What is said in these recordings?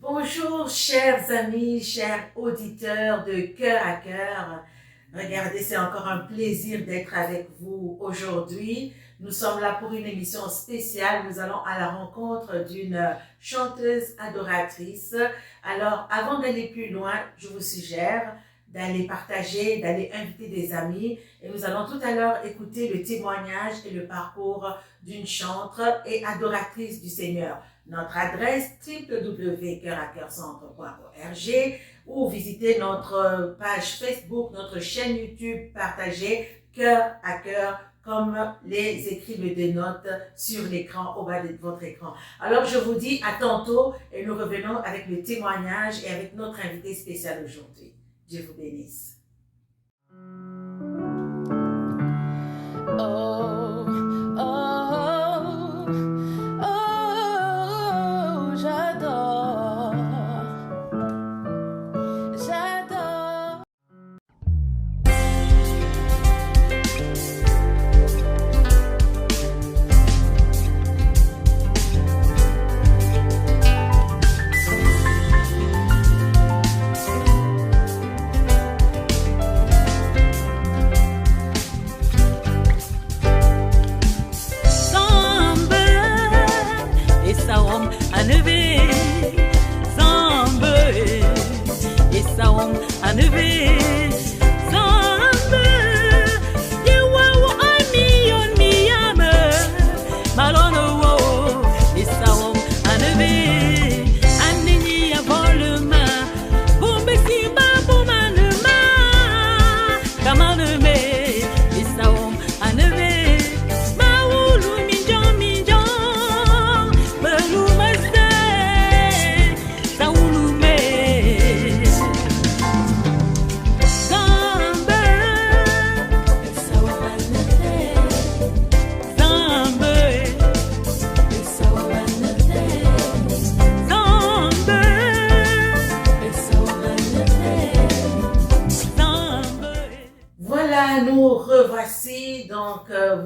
Bonjour chers amis, chers auditeurs de Cœur à Cœur. Regardez, c'est encore un plaisir d'être avec vous aujourd'hui. Nous sommes là pour une émission spéciale. Nous allons à la rencontre d'une chanteuse adoratrice. Alors, avant d'aller plus loin, je vous suggère d'aller partager, d'aller inviter des amis. Et nous allons tout à l'heure écouter le témoignage et le parcours d'une chanteuse et adoratrice du Seigneur. Notre adresse www.coeuraccoeurcentre.org ou visiter notre page Facebook, notre chaîne YouTube, partagez Cœur à Cœur comme les écrits le dénotent sur l'écran, au bas de votre écran. Alors je vous dis à tantôt et nous revenons avec le témoignage et avec notre invité spécial aujourd'hui. Dieu vous bénisse.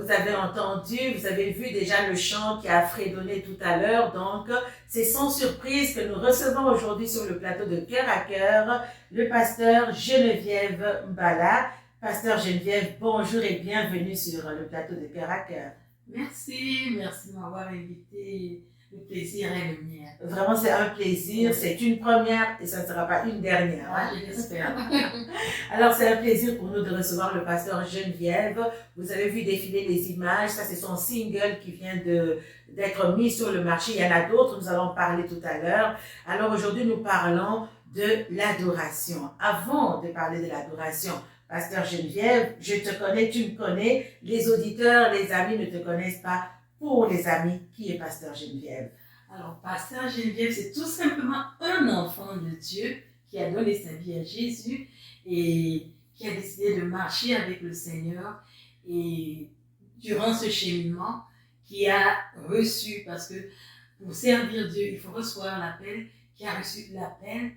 Vous avez entendu, vous avez vu déjà le chant qui a fredonné tout à l'heure. Donc, c'est sans surprise que nous recevons aujourd'hui sur le plateau de Cœur à Cœur le pasteur Geneviève Mbala. Pasteur Geneviève, bonjour et bienvenue sur le plateau de Cœur à Cœur. Merci de m'avoir invité. Le plaisir est le mien. Vraiment, c'est un plaisir. C'est une première et ça ne sera pas une dernière. Ah, je l'espère. Alors, c'est un plaisir pour nous de recevoir le pasteur Geneviève. Vous avez vu défiler les images. Ça, c'est son single qui vient d'être mis sur le marché. Il y en a d'autres. Nous allons parler tout à l'heure. Alors, aujourd'hui, nous parlons de l'adoration. Avant de parler de l'adoration, pasteur Geneviève, je te connais, tu me connais. Les auditeurs, les amis ne te connaissent pas. Pour les amis, qui est pasteur Geneviève? Alors, pasteur Geneviève, c'est tout simplement un enfant de Dieu qui a donné sa vie à Jésus et qui a décidé de marcher avec le Seigneur. Et durant ce cheminement, qui a reçu, parce que pour servir Dieu, il faut recevoir l'appel, qui a reçu l'appel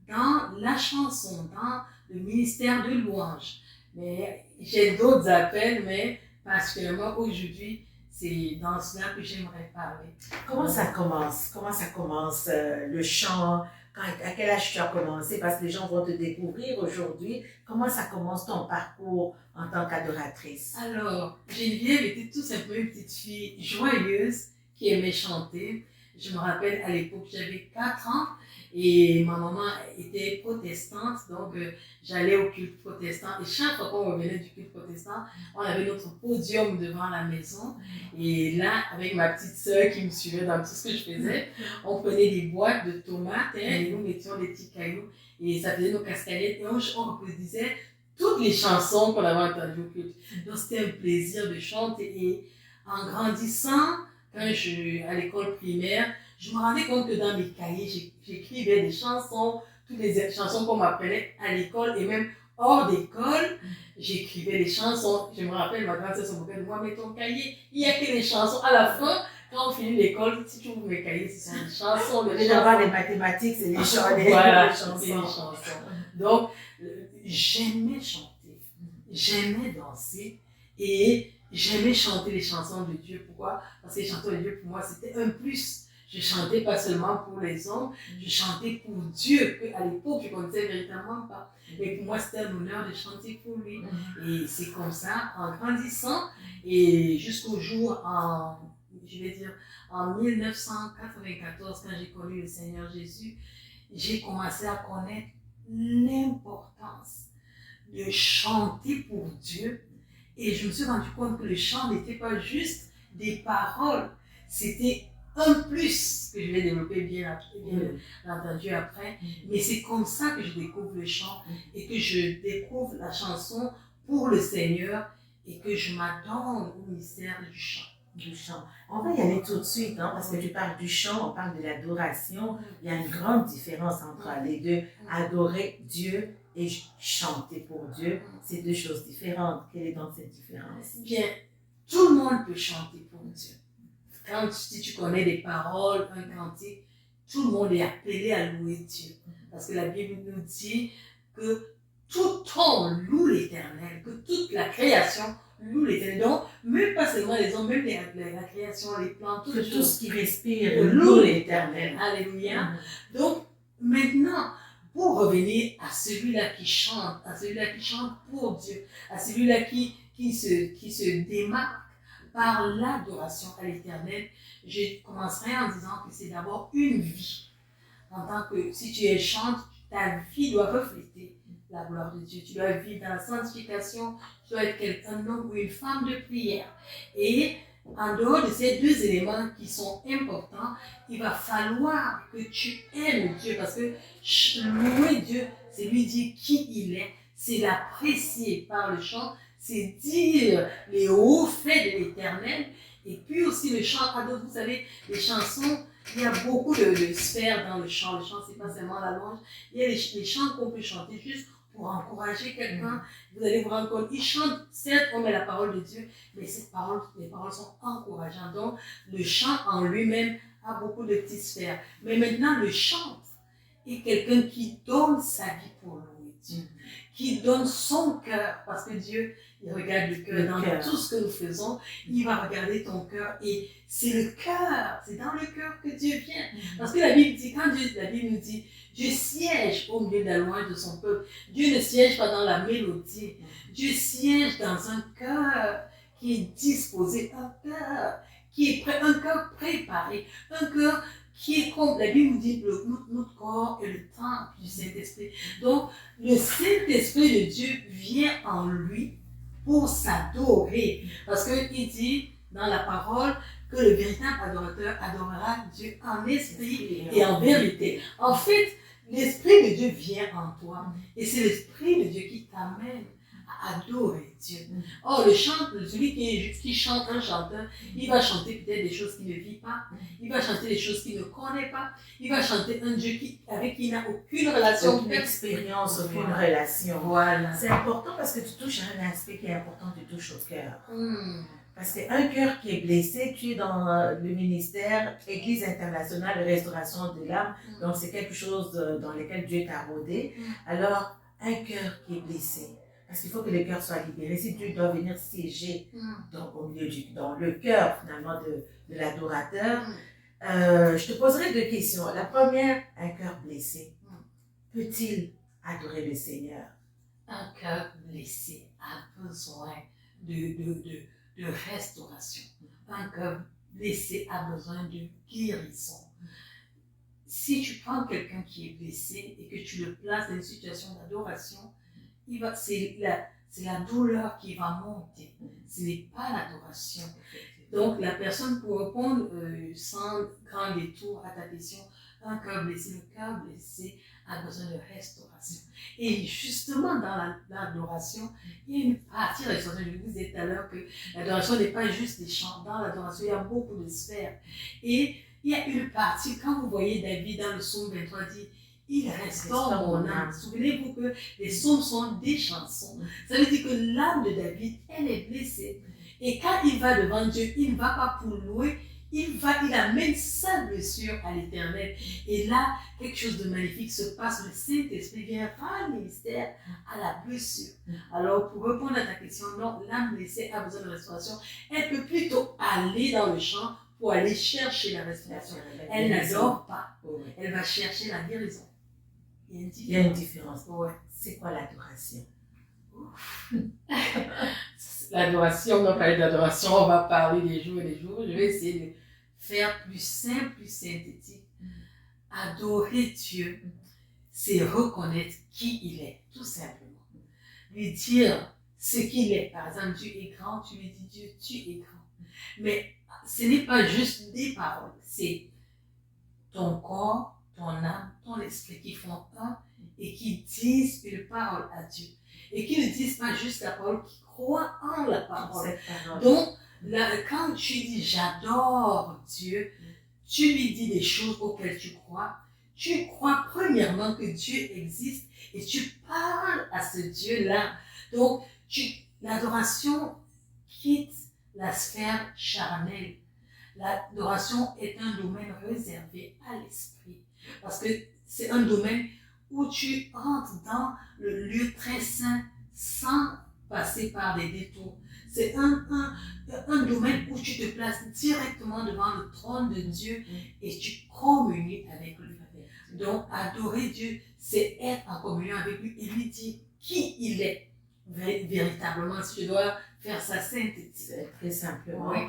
dans la chanson, dans le ministère de louange. Mais j'ai d'autres appels, mais particulièrement aujourd'hui, c'est dans cela que j'aimerais parler. Comment ça commence le chant? À quel âge tu as commencé? Parce que les gens vont te découvrir aujourd'hui. Comment ça commence ton parcours en tant qu'adoratrice? Alors, Geneviève était tout simplement une petite fille joyeuse qui aimait chanter. Je me rappelle, à l'époque, j'avais 4 ans et ma maman était protestante, donc j'allais au culte protestant et chaque fois qu'on revenait du culte protestant, on avait notre podium devant la maison et là, avec ma petite sœur qui me suivait dans tout ce que je faisais, on prenait des boîtes de tomates et nous mettions des petits cailloux et ça faisait nos cascades et on reproduisait toutes les chansons qu'on avait entendues au culte. Donc c'était un plaisir de chanter et en grandissant, quand à l'école primaire, je me rendais compte que dans mes cahiers, j'écrivais des chansons, toutes les chansons qu'on m'appelait à l'école et même hors d'école, j'écrivais des chansons. Je me rappelle, ma grande sœur se moquait de moi, mais ton cahier, il n'y a que des chansons. À la fin, quand on finit l'école, si tu ouvres mes cahiers, ce sont des chansons. Les mathématiques, c'est les chansons. Voilà, les chansons. Donc, j'aimais chanter, j'aimais danser et j'aimais chanter les chansons de Dieu. Pourquoi? Parce que les chansons de Dieu, pour moi, c'était un plus. Je chantais pas seulement pour les hommes, je chantais pour Dieu, qu'à l'époque, je ne connaissais véritablement pas. Mais pour moi, c'était un honneur de chanter pour lui. Et c'est comme ça, en grandissant, et jusqu'au jour, en 1994, quand j'ai connu le Seigneur Jésus, j'ai commencé à connaître l'importance de chanter pour Dieu. Et je me suis rendu compte que le chant n'était pas juste des paroles, c'était un plus que je vais développer bien entendu après. Mais c'est comme ça que je découvre le chant et que je découvre la chanson pour le Seigneur et que je m'adonne au mystère du chant. Du chant. On va y aller tout de suite, hein, parce que tu parles du chant, on parle de l'adoration. Il y a une grande différence entre les deux. Adorer Dieu et chanter pour Dieu, c'est deux choses différentes. Quelle est donc cette différence? Bien, tout le monde peut chanter pour Dieu. Si tu connais des paroles, un cantique, tout le monde est appelé à louer Dieu. Parce que la Bible nous dit que tout homme loue l'Éternel, que toute la création loue l'Éternel. Donc, même pas seulement les hommes, même la création, les plantes, tout ce qui respire loue l'Éternel. Alléluia. Donc, maintenant, pour revenir à celui-là qui chante, pour Dieu, à celui-là qui se démarque par l'adoration à l'Éternel, je commencerai en disant que c'est d'abord une vie. En tant que, si tu es chante, ta vie doit refléter la gloire de Dieu. Tu dois vivre dans la sanctification, tu dois être un homme ou une femme de prière. Et en dehors de ces deux éléments qui sont importants, il va falloir que tu aimes Dieu, parce que louer Dieu, c'est lui dire qui il est, c'est l'apprécier par le chant, c'est dire les hauts faits de l'Éternel. Et puis aussi le chant, vous savez, les chansons, il y a beaucoup de sphères dans le chant. Le chant, c'est pas seulement la louange. Il y a les chants qu'on peut chanter juste pour encourager quelqu'un. Vous allez vous rendre compte, ils chantent, certes, on met la parole de Dieu, mais les paroles sont encourageantes. Donc, le chant en lui-même a beaucoup de petites sphères. Mais maintenant, le chanteur est quelqu'un qui donne sa vie pour louer Dieu, qui donne son cœur, parce que Dieu, il regarde le cœur. Dans tout ce que nous faisons, il va regarder ton cœur, et c'est le cœur, c'est dans le cœur que Dieu vient. Parce que la Bible dit, la Bible nous dit, Dieu siège au milieu de la louange de son peuple. Dieu ne siège pas dans la mélodie. Dieu siège dans un cœur qui est disposé, un cœur qui est prêt, un cœur préparé, un cœur qui est comme, la Bible nous dit, notre corps est le temple du Saint-Esprit. Donc, le Saint-Esprit de Dieu vient en lui pour s'adorer. Parce qu'il dit dans la parole que le véritable adorateur adorera Dieu en esprit et en vérité. En fait, l'Esprit de Dieu vient en toi. Et c'est l'Esprit de Dieu qui t'amène à adorer Dieu. Or, celui qui chante, un chanteur, il va chanter peut-être des choses qu'il ne vit pas. Il va chanter des choses qu'il ne connaît pas. Il va chanter un Dieu avec qui il n'a aucune relation. Aucune expérience, aucune relation. Voilà. C'est important parce que tu touches à un aspect qui est important, tu touches au cœur. Parce qu'un cœur qui est blessé, tu es dans le ministère Église internationale de restauration de l'âme, donc c'est quelque chose dans lequel Dieu t'a rodé. Alors, un cœur qui est blessé, parce qu'il faut que le cœur soit libéré. Si Dieu doit venir siéger dans le cœur finalement de l'adorateur, je te poserai deux questions. La première, un cœur blessé, peut-il adorer le Seigneur? Un cœur blessé a besoin de restauration. Un cœur blessé a besoin de guérison. Si tu prends quelqu'un qui est blessé et que tu le places dans une situation d'adoration, c'est la douleur qui va monter. Ce n'est pas l'adoration. Donc la personne, pour répondre sans grand détour à ta question, un cœur blessé, le cœur blessé a besoin de restauration. Et justement, dans l'adoration, il y a une partie de la restauration. Je vous disais tout à l'heure que l'adoration n'est pas juste des chants. Dans l'adoration, il y a beaucoup de sphères. Et il y a une partie, quand vous voyez David dans le psaume 23 dit, il restaure mon âme. Souvenez-vous que les psaumes sont des chansons. Ça veut dire que l'âme de David, elle est blessée. Et quand il va devant Dieu, il ne va pas pour louer, il amène sa blessure à l'Éternel. Et là, quelque chose de magnifique se passe. Le Saint-Esprit vient rendre le mystère à la blessure. Alors, pour répondre à ta question, non, l'âme blessée a besoin de restauration. Elle peut plutôt aller dans le chant pour aller chercher la restauration. Elle n'adore pas. Oui. Elle va chercher la guérison. Il y a une différence. Ouais. C'est quoi l'adoration? L'adoration, on va parler d'adoration, on va parler des jours et des jours. Je vais essayer de faire plus simple, plus synthétique. Adorer Dieu, c'est reconnaître qui il est, tout simplement. Lui dire ce qu'il est. Par exemple, Dieu est grand, tu lui dis Dieu, tu es grand. Mais ce n'est pas juste des paroles, c'est ton corps, ton âme, ton esprit qui font un et qui disent une parole à Dieu. Et qui ne disent pas juste la parole, qui croient en la parole. Donc, quand tu dis j'adore Dieu, tu lui dis des choses auxquelles tu crois. Tu crois premièrement que Dieu existe et tu parles à ce Dieu-là. Donc, l'adoration quitte la sphère charnelle. L'adoration est un domaine réservé à l'esprit. Parce que c'est un domaine où tu entres dans le lieu très saint sans passer par des détours. C'est un domaine où tu te places directement devant le trône de Dieu et tu communies avec lui. Donc, adorer Dieu, c'est être en communion avec lui et lui dire qui il est véritablement. Si je dois faire ça synthétique. Très simplement. Oui.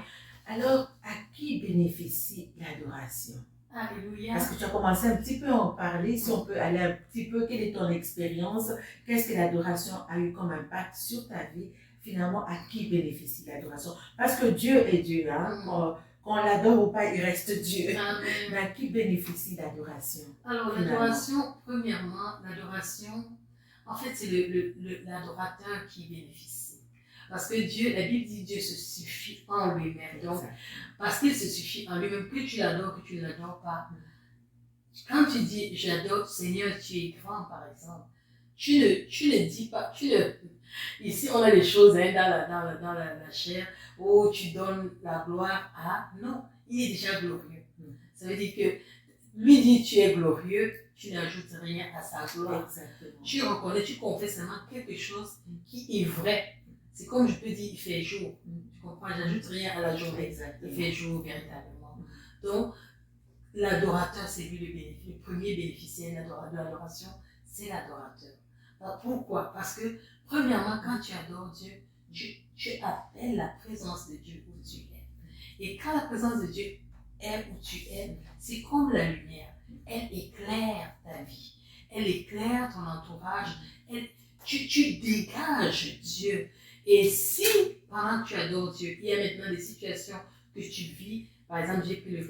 Alors, à qui bénéficie l'adoration? Alléluia. Parce que tu as commencé un petit peu à en parler, si on peut aller un petit peu, quelle est ton expérience? Qu'est-ce que l'adoration a eu comme impact sur ta vie? Finalement, à qui bénéficie l'adoration? Parce que Dieu est Dieu, hein? Qu'on l'adore ou pas, il reste Dieu. Amen. Mais à qui bénéficie l'adoration? Alors, l'adoration, premièrement, l'adoration, en fait, c'est l'adorateur qui bénéficie. Parce que Dieu, la Bible dit Dieu se suffit en lui-même. Donc, parce qu'il se suffit en lui-même, que tu l'adores, que tu ne l'adores pas. Quand tu dis j'adore Seigneur, tu es grand, par exemple, tu ne dis pas, ici on a des choses dans la chair où tu donnes la gloire à, non, il est déjà glorieux. Ça veut dire que lui dit tu es glorieux, tu n'ajoutes rien à sa gloire. Exactement. Tu reconnais, tu confesses seulement quelque chose qui est vrai. C'est comme je peux dire il fait jour. Tu comprends, j'ajoute rien à la journée. Exactement. Il fait jour véritablement. Donc, l'adorateur, c'est lui le premier bénéficiaire de l'adoration, c'est l'adorateur. Alors, pourquoi? Parce que, premièrement, quand tu adores Dieu, tu appelles la présence de Dieu où tu es. Et quand la présence de Dieu est où tu es, c'est comme la lumière. Elle éclaire ta vie. Elle éclaire ton entourage. Tu dégages Dieu. Et si, pendant que tu adores Dieu, il y a maintenant des situations que tu vis, par exemple, j'ai pris le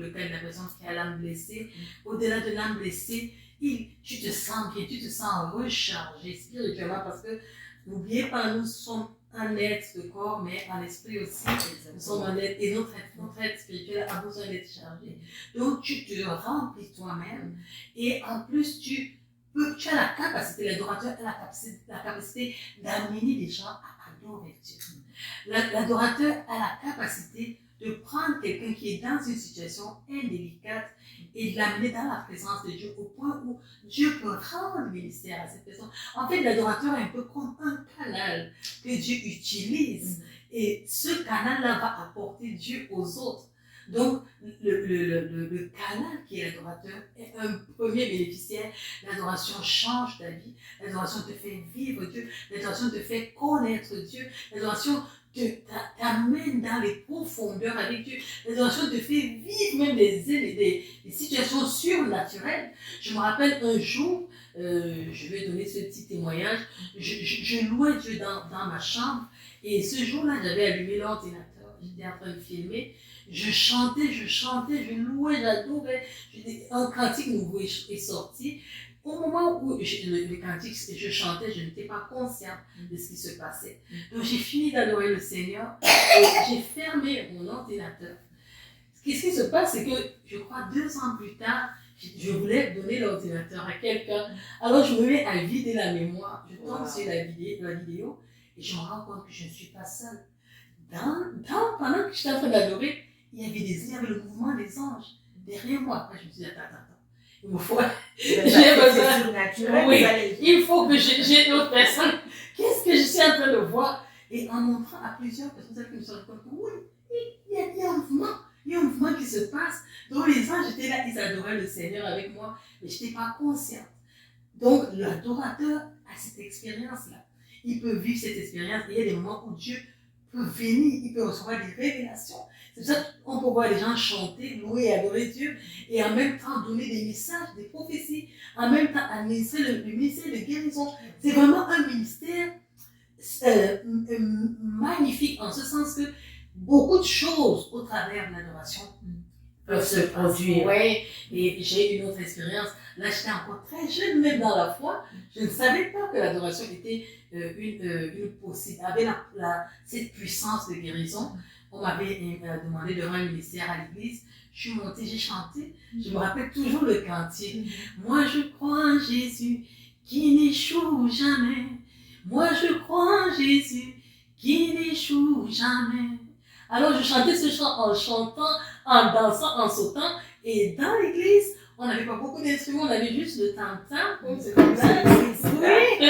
cas de la personne qui a l'âme blessée, au-delà de l'âme blessée, tu te sens bien, tu te sens rechargé spirituellement parce que, n'oubliez pas, nous sommes un être de corps, mais en esprit aussi, nous sommes un être, et notre être spirituel a besoin d'être chargé. Donc, tu te remplis toi-même, et en plus, tu as la capacité, l'adorateur a la capacité d'amener les gens à adorer Dieu. L'adorateur a la capacité de prendre quelqu'un qui est dans une situation indélicate et de l'amener dans la présence de Dieu au point où Dieu peut rendre ministère à cette personne. En fait, l'adorateur est un peu comme un canal que Dieu utilise et ce canal-là va apporter Dieu aux autres. Donc, le canal qui est l'adorateur est un premier bénéficiaire. L'adoration change ta vie. L'adoration te fait vivre Dieu. L'adoration te fait connaître Dieu. L'adoration t'amène dans les profondeurs avec Dieu. L'adoration te fait vivre même des situations surnaturelles. Je me rappelle un jour, je vais donner ce petit témoignage, je louais Dieu dans ma chambre et ce jour-là, j'avais allumé l'ordinateur, j'étais en train de filmer, je chantais, je louais, j'adorais, un cantique nouveau est sorti. Au moment où le cantique, je chantais, je n'étais pas consciente de ce qui se passait. Donc j'ai fini d'adorer le Seigneur et j'ai fermé mon ordinateur. Ce qui se passe, c'est que je crois 2 ans plus tard, je voulais donner l'ordinateur à quelqu'un. Alors je me mets à vider la mémoire, je tombe sur la vidéo et je me rends compte que je ne suis pas seule. Pendant que j'étais en train d'adorer, il y avait le mouvement des anges derrière moi. Après je me suis dit, attends. Il me faut, j'ai besoin, oui, il faut que j'ai une autre personne. Qu'est-ce que je suis en train de voir? Et en montrant à plusieurs personnes, qui me sont rendues compte que oui, il y a un mouvement, il il y a un mouvement qui se passe. Donc les gens, j'étais là, ils adoraient le Seigneur avec moi, mais je n'étais pas consciente. Donc l'adorateur a cette expérience-là. Il peut vivre cette expérience. Et il y a des moments où Dieu peut venir, il peut recevoir des révélations. C'est pour ça qu'on peut voir les gens chanter, louer et adorer Dieu, et en même temps donner des messages, des prophéties, en même temps administrer le ministère de guérison. C'est vraiment un ministère magnifique en ce sens que beaucoup de choses au travers de l'adoration peuvent se produire. Oui, et j'ai une autre expérience. Là, j'étais encore très jeune, même dans la foi. Je ne savais pas que l'adoration était une possible, avait cette puissance de guérison. On m'avait demandé de rendre un ministère à l'église. Je suis montée, j'ai chanté. Je me rappelle toujours le cantique. Moi, je crois en Jésus qui n'échoue jamais. Moi, je crois en Jésus qui n'échoue jamais. Alors, je chantais ce chant en chantant, en dansant, en sautant. Et dans l'église, on n'avait pas beaucoup d'instruments, on avait juste le tam-tam, comme c'est comme ça. Oui.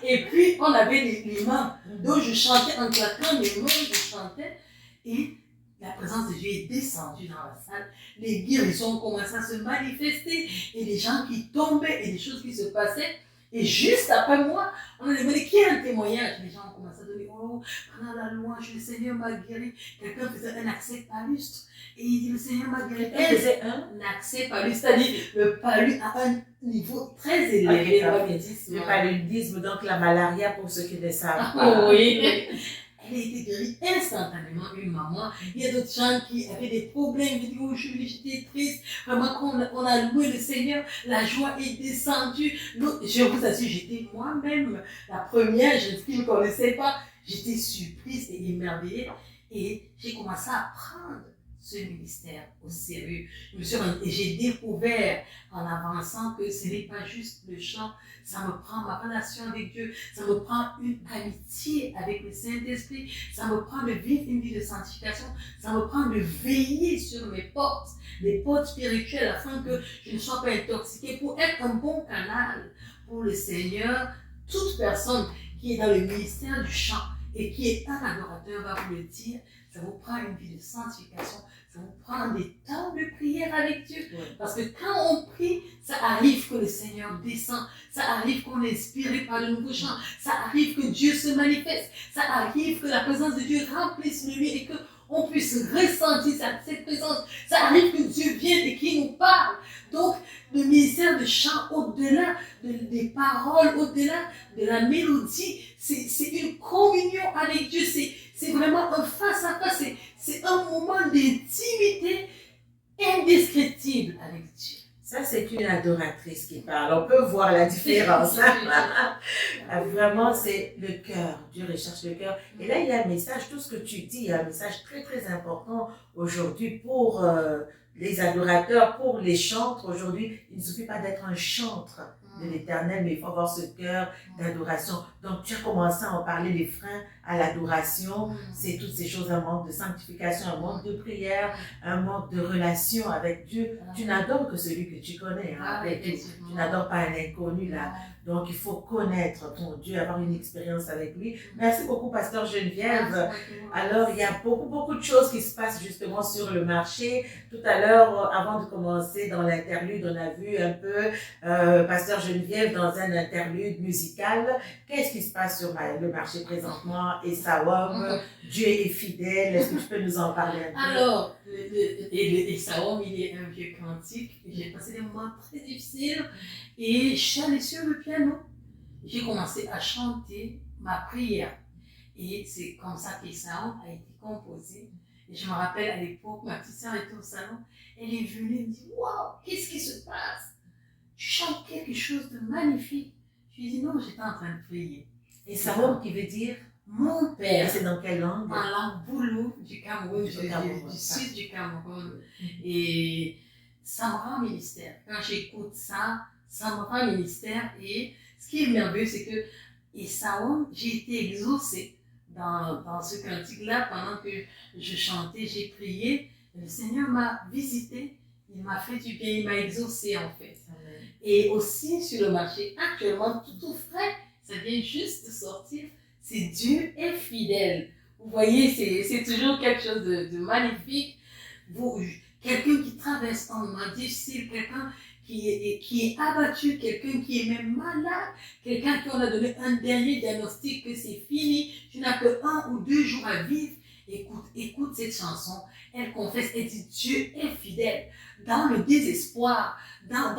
Et puis, on avait les mains. Donc, je chantais en claquant mes mains, je chantais. Et la présence de Dieu est descendue dans la salle. Les guérisons ont commencé à se manifester. Et les gens qui tombaient et des choses qui se passaient. Et juste après moi, on a demandé qui a un témoignage. Les gens ont commencé à donner, oh, pendant la louange, le Seigneur m'a guéri. Quelqu'un faisait un accès palustre. Et il dit, le Seigneur m'a guéri. Elle faisait un accès palustre, c'est-à-dire le palud à un niveau très élevé. Le paludisme, donc la malaria pour ceux qui ne savent pas. Oui. Elle a été guérie instantanément, une maman. Il y a d'autres gens qui avaient des problèmes. Ils disent, oh, j'étais triste. Vraiment, quand on a loué le Seigneur, la joie est descendue. Je vous assure, j'étais moi-même la première jeune fille qui ne me connaissait pas. J'étais surprise et émerveillée. Et j'ai commencé à prendre ce ministère au sérieux. J'ai découvert en avançant que ce n'est pas juste le chant, ça me prend ma relation avec Dieu, ça me prend une amitié avec le Saint-Esprit, ça me prend de vivre une vie de sanctification, ça me prend de veiller sur mes portes, les portes spirituelles, afin que je ne sois pas intoxiquée, pour être un bon canal pour le Seigneur. Toute personne qui est dans le ministère du chant et qui est un adorateur va vous le dire, ça vous prend une vie de sanctification, ça vous prend des temps de prière avec Dieu. Oui. Parce que quand on prie, ça arrive que le Seigneur descend, ça arrive qu'on est inspiré par le nouveau chant, ça arrive que Dieu se manifeste, ça arrive que la présence de Dieu remplisse le lieu et qu'on puisse ressentir cette présence. Ça arrive que Dieu vienne et qu'il nous parle. Donc, le ministère de chant, au-delà des paroles, au-delà de la mélodie, c'est une communion avec Dieu, c'est vraiment un face-à-face, c'est un moment d'intimité indescriptible avec Dieu. Ça, c'est une adoratrice qui parle. On peut voir la différence. Vraiment, c'est le cœur. Dieu recherche le cœur. Et là, il y a un message, tout ce que tu dis, il y a un message très, très important aujourd'hui pour les adorateurs, pour les chantres. Aujourd'hui, il ne suffit pas d'être un chantre de l'Éternel, mais il faut avoir ce cœur d'adoration. Donc, tu as commencé à en parler, les freins à l'adoration, c'est toutes ces choses, un manque de sanctification, un manque de prière, un manque de relation avec Dieu. Tu n'adores que celui que tu connais, hein, tu n'adores pas un inconnu là. Donc, il faut connaître ton Dieu, avoir une expérience avec lui. Merci beaucoup, Pasteur Geneviève. Alors, il y a beaucoup de choses qui se passent justement sur le marché. Tout à l'heure, avant de commencer dans l'interlude, on a vu un peu Pasteur Geneviève dans un interlude musical. Qu'est-ce qui se passe sur le marché présentement? Et Sawam, Dieu est fidèle. Est-ce que tu peux nous en parler un peu? Alors, et Sawam, il est un vieux cantique. J'ai passé des moments très difficiles et je suis allée sur le piano. J'ai commencé à chanter ma prière. Et c'est comme ça que Sawam a été composé. Et je me rappelle à l'époque, ma petite sœur était au salon. Elle est venue et me dit, waouh, qu'est-ce qui se passe? Tu chantes quelque chose de magnifique. Je lui ai dit, non, j'étais en train de prier. Et Sawam qui veut dire mon père. C'est dans quelle langue? En langue boulou du Cameroun, du sud du Cameroun. Et ça me rend ministère. Quand j'écoute ça, ça me rend ministère. Et ce qui est merveilleux, c'est que, et Sawam, j'ai été exaucée dans ce cantique-là pendant que je chantais, j'ai prié. Le Seigneur m'a visité, il m'a fait du bien, il m'a exaucé en fait. Amen. Et aussi sur le marché, actuellement, tout frais, ça vient juste de sortir. C'est Dieu est fidèle. Vous voyez, c'est toujours quelque chose de magnifique. quelqu'un qui traverse un moment difficile, quelqu'un qui est abattu, quelqu'un qui est même malade, quelqu'un qui on a donné un dernier diagnostic que c'est fini, tu n'as que 1 ou 2 jours à vivre. Écoute cette chanson, elle confesse, elle dit Dieu est fidèle dans le désespoir, dans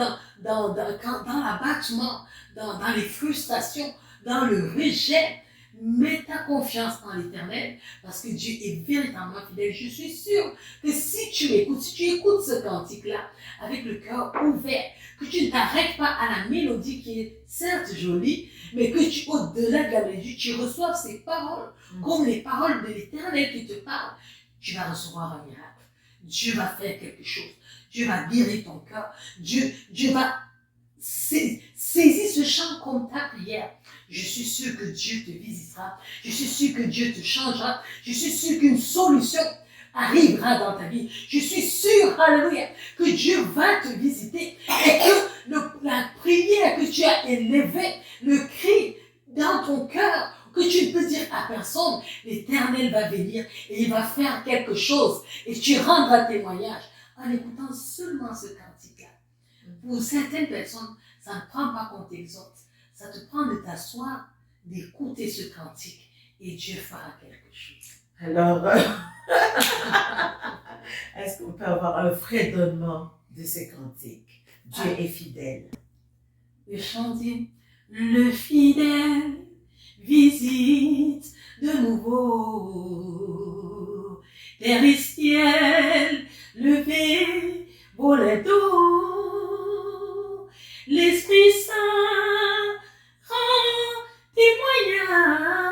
l'abattement, dans les frustrations, dans le rejet. Mets ta confiance en l'Éternel parce que Dieu est véritablement fidèle. Je suis sûre que si tu écoutes ce cantique-là avec le cœur ouvert, que tu ne t'arrêtes pas à la mélodie qui est certes jolie, mais que au-delà de la mélodie, tu reçoives ces paroles comme les paroles de l'Éternel qui te parlent, tu vas recevoir un miracle. Dieu va faire quelque chose. Dieu va guérir ton cœur. Dieu va saisir ce chant comme ta prière. Je suis sûre que Dieu te visitera. Je suis sûre que Dieu te changera. Je suis sûre qu'une solution arrivera dans ta vie. Je suis sûre, alléluia, que Dieu va te visiter et que la prière que tu as élevée, le cri dans ton cœur, que tu ne peux dire à personne, l'Éternel va venir et il va faire quelque chose et tu rendras témoignage en écoutant seulement ce cantique-là. Pour certaines personnes, ça ne prend pas qu'on t'exhorte. Ça te prend de t'asseoir, d'écouter ce cantique et Dieu fera quelque chose. Alors, est-ce qu'on peut avoir un fredonnement de ce cantique? Dieu est fidèle. Le chant dit, le fidèle visite de nouveau terre et ciel, levé, volet d'eau, l'Esprit Saint rend témoignage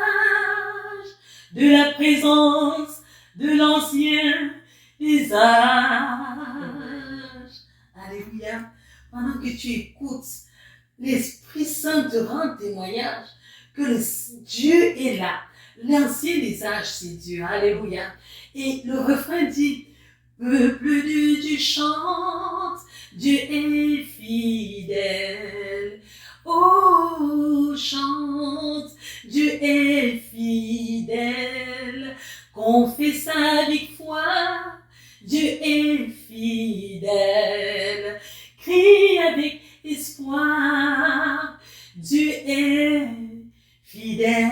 de la présence de l'ancien des âges. Alléluia. Pendant que tu écoutes, l'Esprit Saint te rend témoignage que Dieu est là. L'ancien des âges, c'est Dieu. Alléluia. Et le refrain dit, peuple de Dieu chante, Dieu est fidèle. Oh, chante, Dieu est fidèle. Confesse avec foi, Dieu est fidèle. Crie avec espoir, Dieu est fidèle.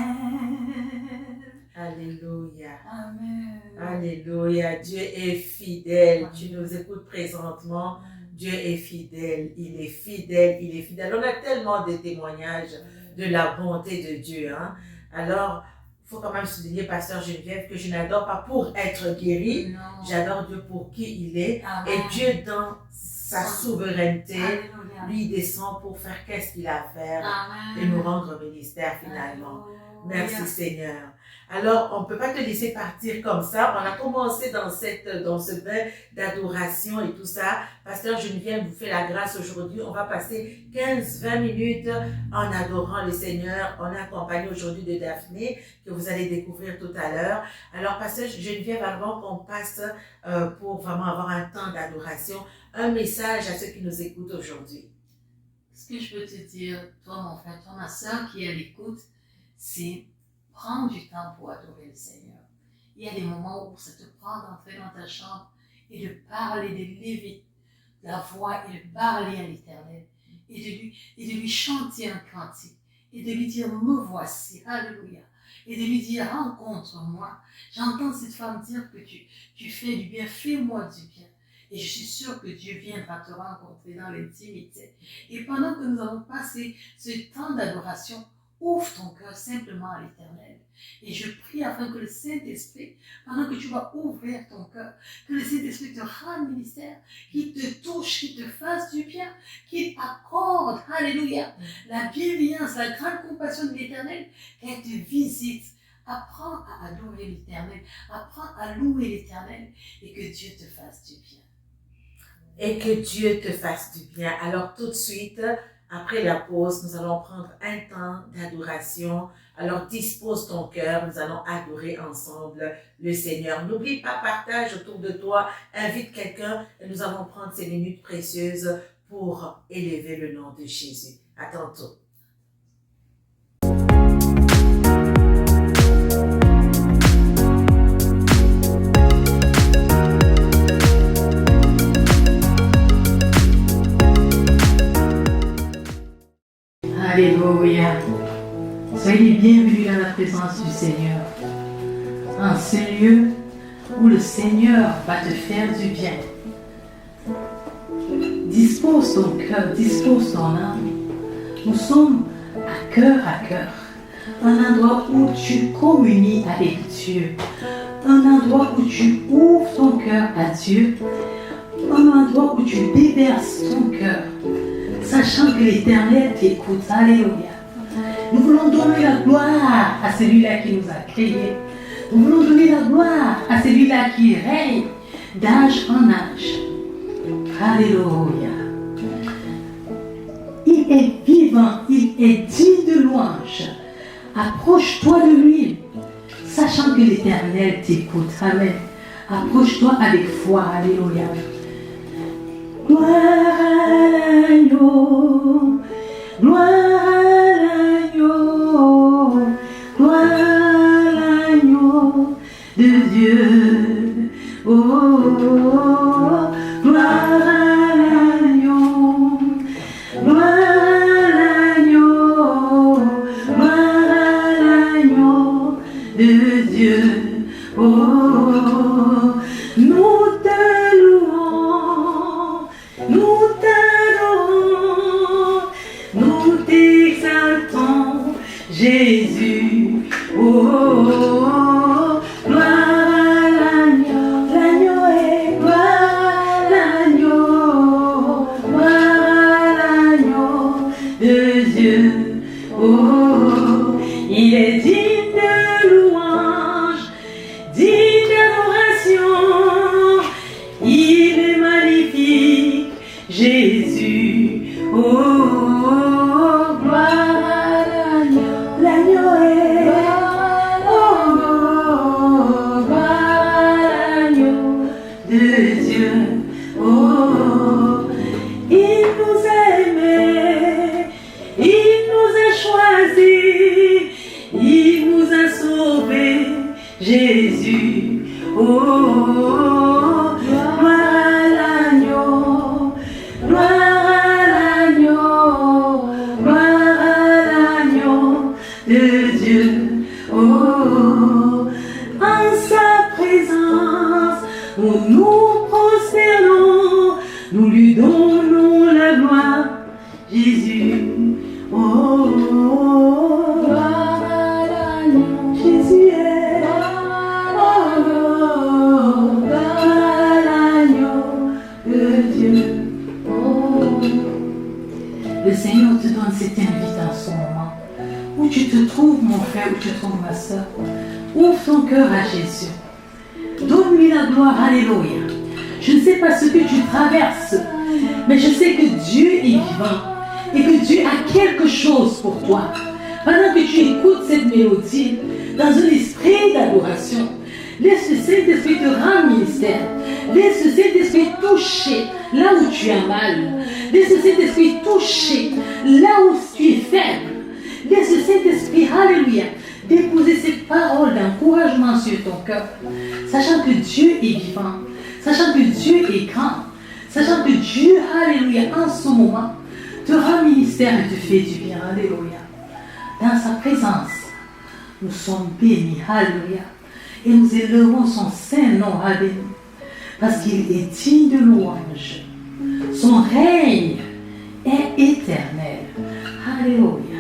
Alléluia. Amen. Alléluia. Dieu est fidèle. Amen. Tu nous écoutes présentement. Dieu est fidèle. Il est fidèle. Il est fidèle. On a tellement de témoignages de la bonté de Dieu. Hein? Alors, il faut quand même souligner, Pasteur Geneviève, que je n'adore pas pour être guéri. Non. J'adore Dieu pour qui il est. Amen. Et Dieu, dans sa souveraineté, Alléluia, lui descend pour faire qu'est-ce qu'il a à faire. Amen. Et nous rendre au ministère finalement. Alléluia. Merci Seigneur. Alors, on ne peut pas te laisser partir comme ça. On a commencé dans ce bain d'adoration et tout ça. Pasteur Geneviève vous fait la grâce aujourd'hui. On va passer 15-20 minutes en adorant le Seigneur. On est accompagné aujourd'hui de Daphné, que vous allez découvrir tout à l'heure. Alors, Pasteur Geneviève, avant qu'on passe pour vraiment avoir un temps d'adoration, un message à ceux qui nous écoutent aujourd'hui. Ce que je peux te dire, toi mon frère, toi ma soeur qui est à l'écoute, c'est prendre du temps pour adorer le Seigneur. Il y a des moments où ça te prend d'entrer dans ta chambre et de parler, de lever la voix et de parler à l'Éternel et de lui chanter un cantique et de lui dire me voici, alléluia, et de lui dire rencontre-moi. J'entends cette femme dire que tu fais du bien, fais-moi du bien. Et je suis sûre que Dieu viendra te rencontrer dans l'intimité. Et pendant que nous allons passer ce temps d'adoration, ouvre ton cœur simplement à l'Éternel. Et je prie afin que le Saint-Esprit, pendant que tu vas ouvrir ton cœur, que le Saint-Esprit te rende ministère, qu'il te touche, qu'il te fasse du bien, qu'il accorde, alléluia, la bienveillance, la grande compassion de l'Éternel, qu'elle te visite. Apprends à adorer l'Éternel, apprends à louer l'Éternel et que Dieu te fasse du bien. Et que Dieu te fasse du bien. Alors tout de suite, après la pause, nous allons prendre un temps d'adoration. Alors dispose ton cœur, nous allons adorer ensemble le Seigneur. N'oublie pas, partage autour de toi, invite quelqu'un et nous allons prendre ces minutes précieuses pour élever le nom de Jésus. À tantôt. Alléluia. Soyez bienvenus dans la présence du Seigneur. En ce lieu où le Seigneur va te faire du bien. Dispose ton cœur, dispose ton âme. Nous sommes à cœur, un endroit où tu communies avec Dieu, un endroit où tu ouvres ton cœur à Dieu, un endroit où tu déverses ton cœur, sachant que l'Éternel t'écoute. Alléluia. Nous voulons donner la gloire à celui-là qui nous a créés. Nous voulons donner la gloire à celui-là qui règne d'âge en âge. Alléluia. Il est vivant, il est digne de louange. Approche-toi de lui, sachant que l'Éternel t'écoute. Amen. Approche-toi avec foi. Alléluia. Gloire à l'agneau, gloire à l'agneau, gloire à l'agneau de Dieu. Oh, gloire à l'agneau, gloire à l'agneau, gloire à l'agneau de Dieu. Oh, nous te louons, nous t'adorons, nous t'exaltons, Jésus. Oh, gloire à l'agneau, l'agneau est gloire à l'agneau, gloire à l'agneau de Dieu. Oh, il est digne de louange, digne d'adoration, il est magnifique, Jésus. Oh, gloire à l'agneau, l'agneau est, oh, gloire à l'agneau de Dieu. Oh, il nous a aimés, il nous a choisis, il nous a sauvés, Jésus. Oh, gloire à l'agneau, gloire à l'agneau, gloire à l'agneau de Dieu. Oh, en sa présence, où nous prosternons, nous lui donnons la gloire, Jésus. Oh, gloire à l'agneau, Jésus est, oh, gloire à l'agneau de Dieu. Oh, le Seigneur te donne cette invite en ce moment. Où tu te trouves, mon frère, où tu te trouves, ma soeur, ouvre ton cœur à Jésus. Donne-lui la gloire, alléluia. Je ne sais pas ce que tu traverses, mais je sais que Dieu est vivant et que Dieu a quelque chose pour toi. Pendant que tu écoutes cette mélodie, dans un esprit d'adoration, laisse le Saint-Esprit te rendre ministère. Laisse le Saint-Esprit toucher là où tu as mal. Laisse le Saint-Esprit toucher là où tu es faible. Laisse le Saint-Esprit, alléluia, déposer ces paroles d'encouragement sur ton cœur, sachant que Dieu est vivant, sachant que Dieu est grand, sachant que Dieu, alléluia, en ce moment, te rend ministère et te fait du bien, alléluia. Dans sa présence, nous sommes bénis, alléluia, et nous élevons son saint nom, alléluia, parce qu'il est digne de louange. Son règne est éternel, alléluia.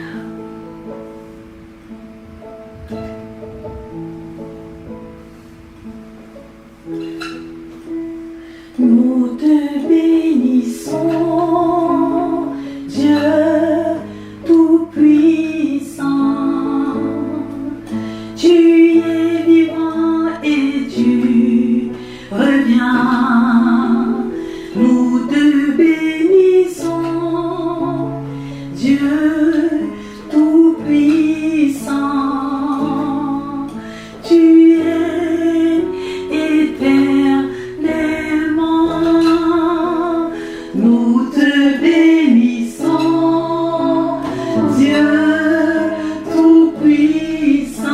Nous te bénissons, Dieu Tout-Puissant. Tu es vivant et tu reviens. Nous te bénissons, Dieu Tout-Puissant. Tu es éternel. Nous te bénissons, Dieu Tout-Puissant.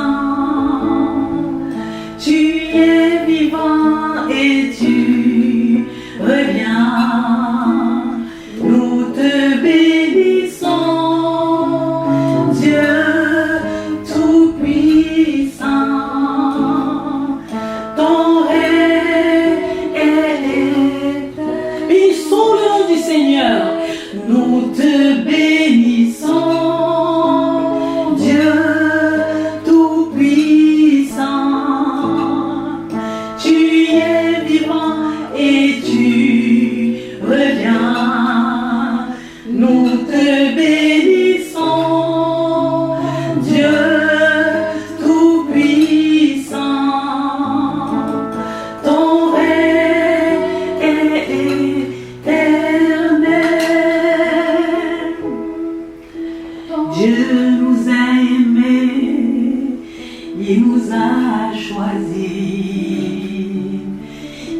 Tu es vivant et tu reviens. Nous te bénissons, te bénissons, Dieu tout-puissant. Ton règne est éternel. Dieu nous a aimés, il nous a choisis.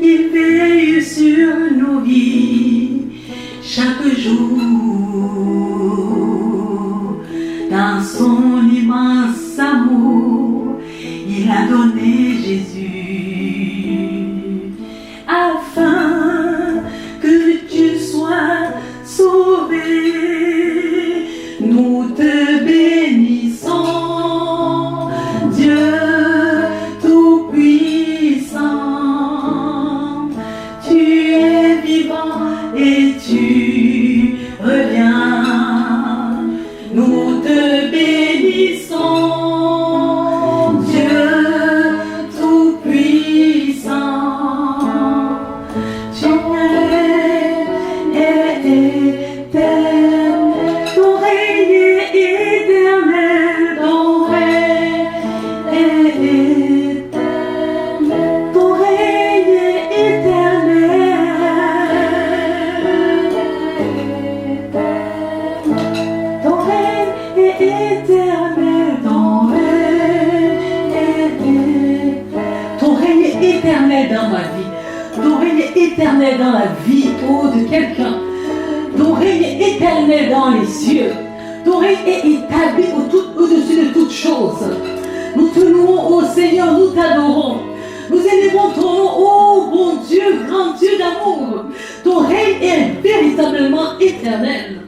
Il veille sur nos vies chaque jour. Dans son immense amour, il a donné Jésus, afin que tu sois sauvé. Nous te bénissons, Dieu tout-puissant. Tu es vivant et tu reviens. Nous te bénissons, Dieu tout-puissant. Tu es éternel. Ton règne est éternel. Ton règne est éternel. Ton règne est éternel. Ton règne est éternel. Ton règne est éternel dans ma vie. Ton règne est éternel dans la vie de quelqu'un. Ton règne est éternel dans les cieux. Ton règne est établi au-dessus de toutes choses. Nous te louons, ô Seigneur, nous t'adorons. Nous élevons ton nom, ô bon Dieu, grand Dieu d'amour. Ton règne est véritablement éternel.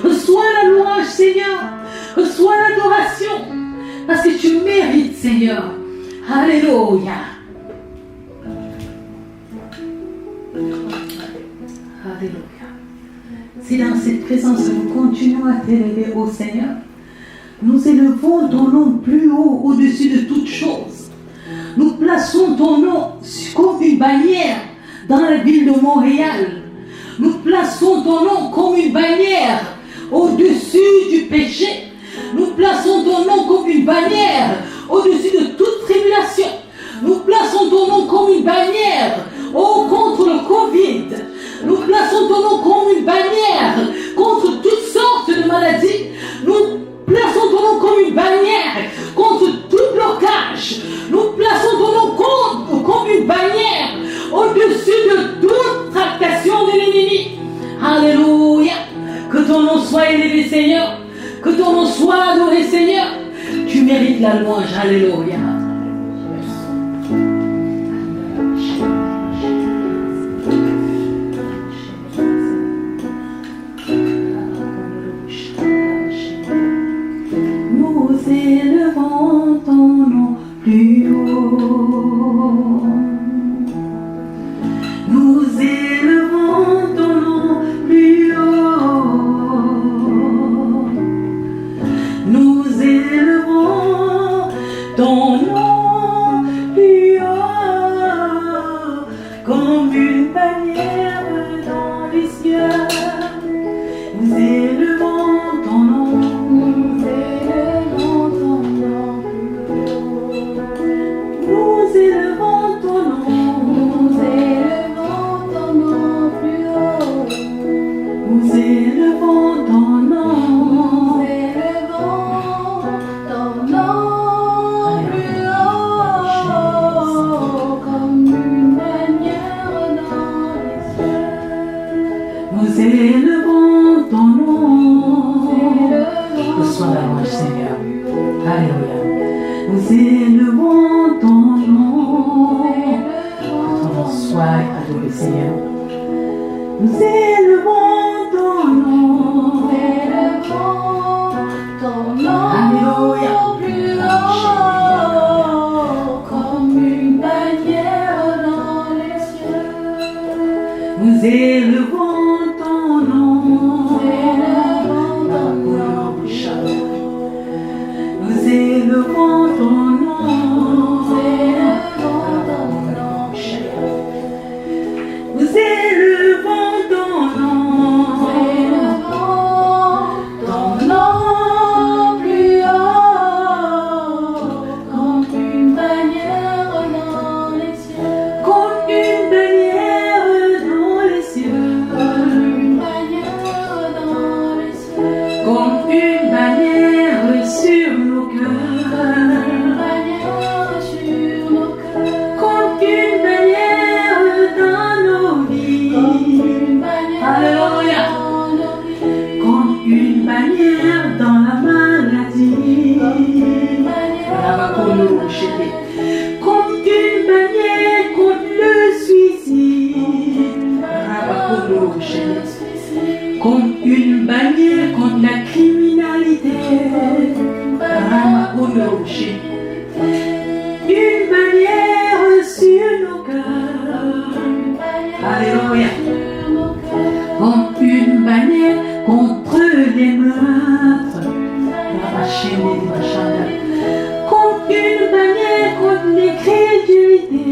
Reçois la louange, Seigneur. Reçois l'adoration. Parce que tu mérites, Seigneur. Alléluia. Alléluia. Si dans cette présence nous continuons à t'élever, ô Seigneur, nous élevons ton nom plus haut au-dessus de toutes choses. Nous plaçons ton nom comme une bannière dans la ville de Montréal. Nous plaçons ton nom comme une bannière au-dessus du péché. Nous plaçons ton nom comme une bannière au-dessus de toute tribulation. Nous plaçons ton nom comme une bannière contre le Covid. Nous plaçons ton nom comme une bannière contre toutes sortes de maladies. Nous plaçons ton nom comme une bannière contre tout blocage. Nous plaçons ton nom comme une bannière au-dessus de toute tractation de l'ennemi. Alléluia. Que ton nom soit élevé, Seigneur. Que ton nom soit adoré, Seigneur. Tu mérites la louange. Alléluia. Nous élevons ton nom plus haut. Nous élevons ton nom plus haut. Nous élevons ton nom plus haut, comme une bannière dans les cieux. Nous élevons ton nom. Nous élevons ton nom plus haut. Nous élevons ton nom. Nous élevons ton nom plus haut. Nous élevons ton nom. Nous élevons ton nom plus haut, comme une bannière dans les cieux. Nous élevons ton nom. Reçois la louange, Seigneur. Alléluia. Nous élevons ton nom. Que ton nom soit adoré, Seigneur. Nous élevons ton nom. Nous élevons ton nom. Alléluia. Plus haut, comme une bannière dans les cieux. Nous élevons ton nom. Nous élevons ton nom. Nous élevons ton nom. Nous élevons ton nom. Nous élevons ton comme une bannière sur nos cœurs, comme une bannière dans nos vies. Alléluia. Comme une bannière dans la maladie. Comme une bannière contre le suicide. Comme une bannière contre la criminalité. Une bannière sur nos cœurs. Alléluia. Comme une bannière contre les meurtres. Comme une bannière contre l'incrédulité.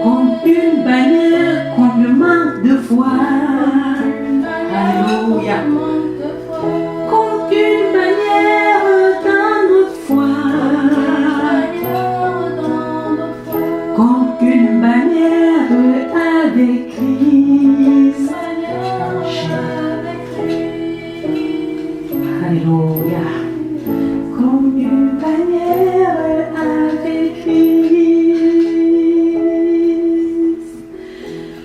Comme une bannière contre le manque de foi. Alléluia. Comme une bannière dans notre foi. Comme une bannière avec Christ. Alléluia. Comme une bannière avec Christ.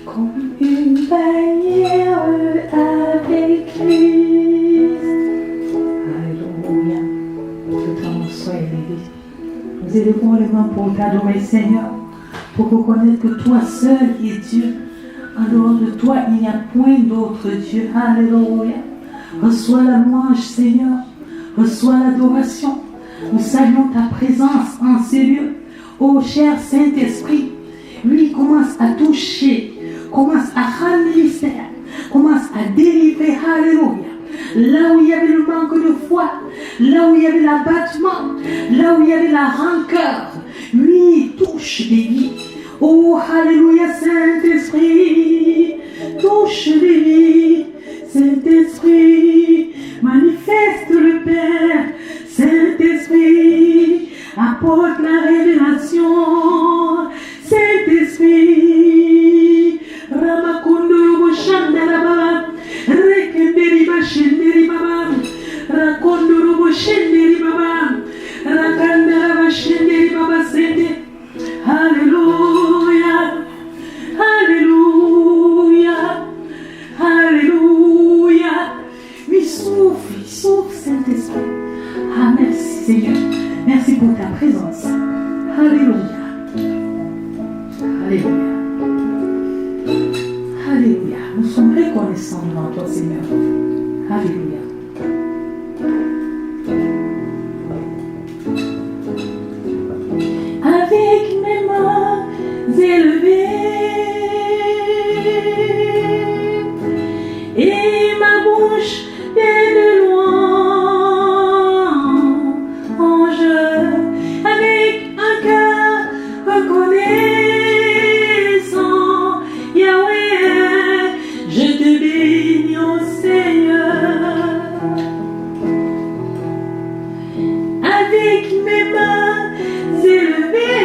Comme une bannière avec Christ. Alléluia. Que ton nom soit élevé. Nous élevons les mains pour t'adorer, Seigneur, pour reconnaître que toi seul es Dieu. En dehors de toi, il n'y a point d'autre Dieu. Alléluia. Reçois la louange, Seigneur. Reçois l'adoration. Nous saluons ta présence en ces lieux. Ô cher Saint-Esprit, lui commence à toucher, commence à rendre ministère, commence à délivrer. Alléluia. Là où il y avait le manque de foi, là où il y avait l'abattement, là où il y avait la rancœur, lui touche les vies. Oh, alléluia, Saint-Esprit, touche les vies. Saint-Esprit, manifeste le Père. Saint-Esprit, apporte la révélation. Saint-Esprit, Ramakondo Boshandaraba, Rekenderi Bashenderi Baba, Rakondo Boshenderi Baba, Rakandara Bashenderi Baba Sende. Alléluia, Alléluia, Alléluia. Oui, souffle, Saint-Esprit. Ah, merci Seigneur. Merci pour ta présence. Alléluia. Alléluia. Alléluia. Nous sommes reconnaissants devant toi, Seigneur. Alléluia. Avec mes mains élevées et ma bouche pleine de louanges, avec un cœur reconnaissant, Yahweh, je te bénis, ô Seigneur. Avec mes mains élevées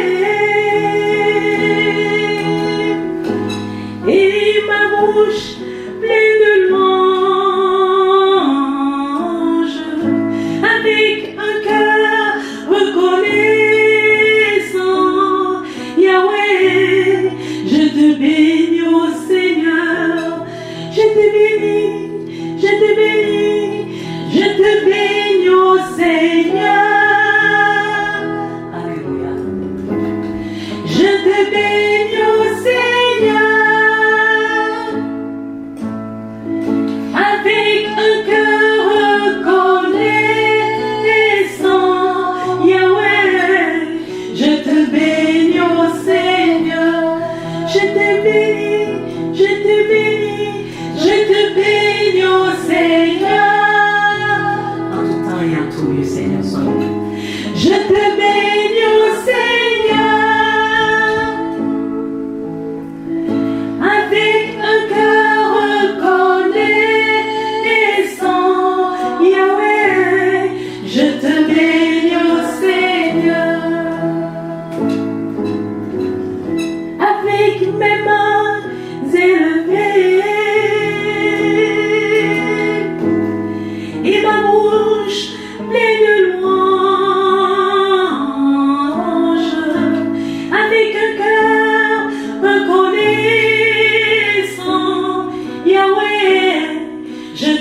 et ma bouche pleine de louanges, avec un cœur reconnaissant, Yahweh, je te bénis, ô Seigneur, je te bénis, je te